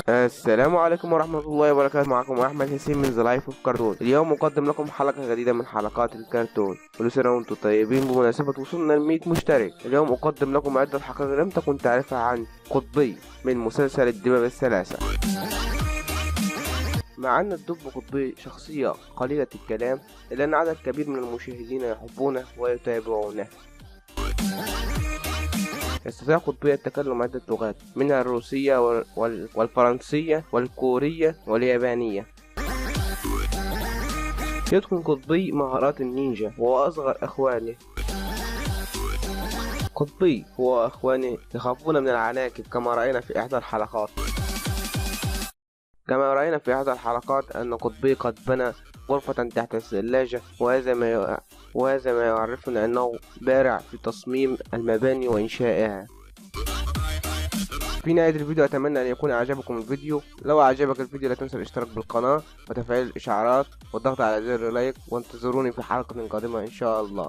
السلام عليكم ورحمة الله وبركاته. معكم أحمد حسين من ذا لايف اوف كرتون. اليوم أقدم لكم حلقة جديدة من حلقات الكرتون. كل سنة وأنتم طيبين بمناسبة وصولنا ل100 مشترك. اليوم أقدم لكم عدة حقائق لم تكن تعرفها عن قطبي من مسلسل الدببة الثلاثة. مع أن الدب قطبي شخصية قليلة الكلام، إلا أن عدد كبير من المشاهدين يحبونه ويتابعونه. يستطيع قطبي التكلم عدة لغات، منها الروسية والفرنسية والكورية واليابانية. يتقن قطبي مهارات النينجا وهو أصغر أخوانه. قطبي هو وأخوانه يخافون من العناكب كما رأينا في إحدى الحلقات أن قطبي قد بنى غرفة تحت الثلاجة، وهذا ما يعرفنا أنه بارع في تصميم المباني وإنشائها. في نهاية الفيديو أتمنى أن يكون أعجبكم الفيديو. لو أعجبك الفيديو لا تنسى الاشتراك بالقناة وتفعيل الإشعارات والضغط على زر لايك، وانتظروني في حلقة قادمة إن شاء الله.